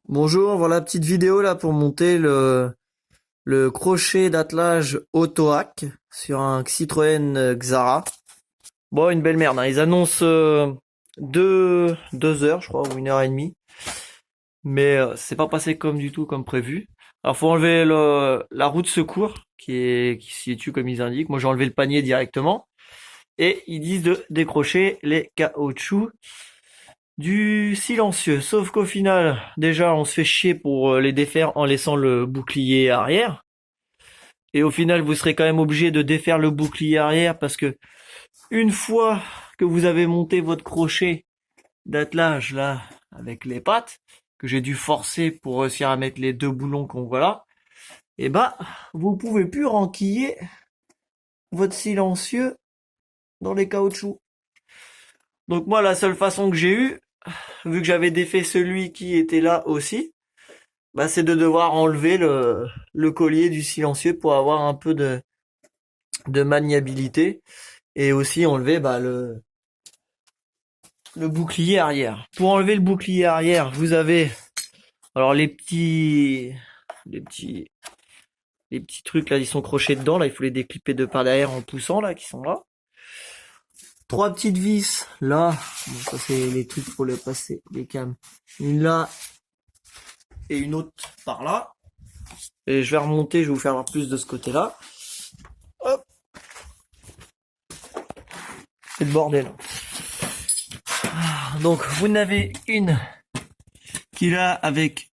Bonjour, voilà petite vidéo là pour monter le crochet d'attelage Autohac sur un Citroën Xara. Bon, une belle merde, hein. Ils annoncent 2 heures, je crois, ou 1 heure et demie. Mais c'est pas passé comme du tout comme prévu. Alors faut enlever la roue de secours qui se situe comme ils indiquent. Moi j'ai enlevé le panier directement. Et ils disent de décrocher les caoutchoucs du silencieux. Sauf qu'au final, déjà, on se fait chier pour les défaire en laissant le bouclier arrière. Et au final, vous serez quand même obligé de défaire le bouclier arrière parce que une fois que vous avez monté votre crochet d'attelage là avec les pattes, que j'ai dû forcer pour réussir à mettre les deux boulons qu'on voit là, et bah, vous pouvez plus renquiller votre silencieux dans les caoutchoucs. Donc moi, la seule façon que j'ai eue, vu que j'avais défait celui qui était là aussi, bah, c'est de devoir enlever le collier du silencieux pour avoir un peu de maniabilité et aussi enlever bah, le bouclier arrière. Pour enlever le bouclier arrière, vous avez alors les petits les petits trucs là, ils sont crochés dedans là, il faut les déclipper de par derrière en poussant là, qui sont là. Trois petites vis là, bon, ça c'est les trucs pour le passer les cams. Une là et une autre par là. Et je vais remonter, je vais vous faire voir plus de ce côté-là. Hop, c'est le bordel. Donc vous en avez une qui est là avec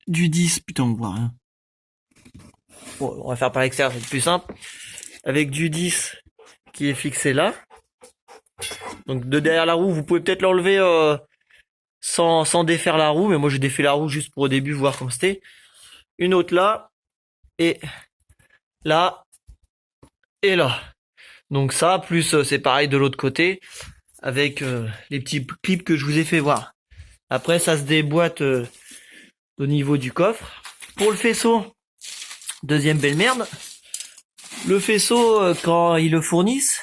du 10, putain on voit rien. Bon, on va faire par l'extérieur, c'est plus simple. Avec du 10 qui est fixé là. Donc de derrière la roue, vous pouvez peut-être l'enlever sans défaire la roue, mais moi j'ai défait la roue juste pour au début voir comment c'était. Une autre là, et là, et là. Donc ça, plus c'est pareil de l'autre côté, avec les petits clips que je vous ai fait voir. Après ça se déboîte au niveau du coffre. Pour le faisceau, deuxième belle merde. Le faisceau, quand ils le fournissent,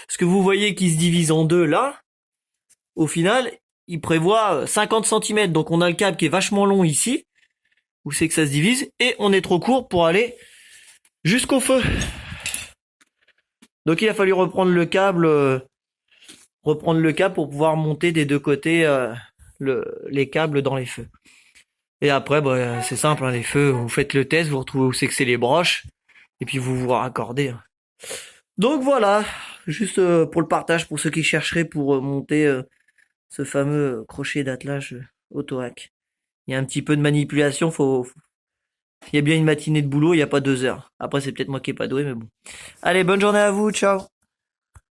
ce que vous voyez qui se divise en deux là, au final, il prévoit 50 cm. Donc on a le câble qui est vachement long ici, où c'est que ça se divise, et on est trop court pour aller jusqu'au feu. Donc il a fallu reprendre le câble pour pouvoir monter des deux côtés les câbles dans les feux. Et après, bah, c'est simple, hein, les feux, vous faites le test, vous retrouvez où c'est que c'est les broches, et puis vous vous raccordez. Hein. Donc voilà, juste pour le partage, pour ceux qui chercheraient pour monter ce fameux crochet d'attelage Autohac. Il y a un petit peu de manipulation, il y a bien une matinée de boulot, il n'y a pas 2 heures. Après, c'est peut-être moi qui ai pas doué, mais bon. Allez, bonne journée à vous, ciao.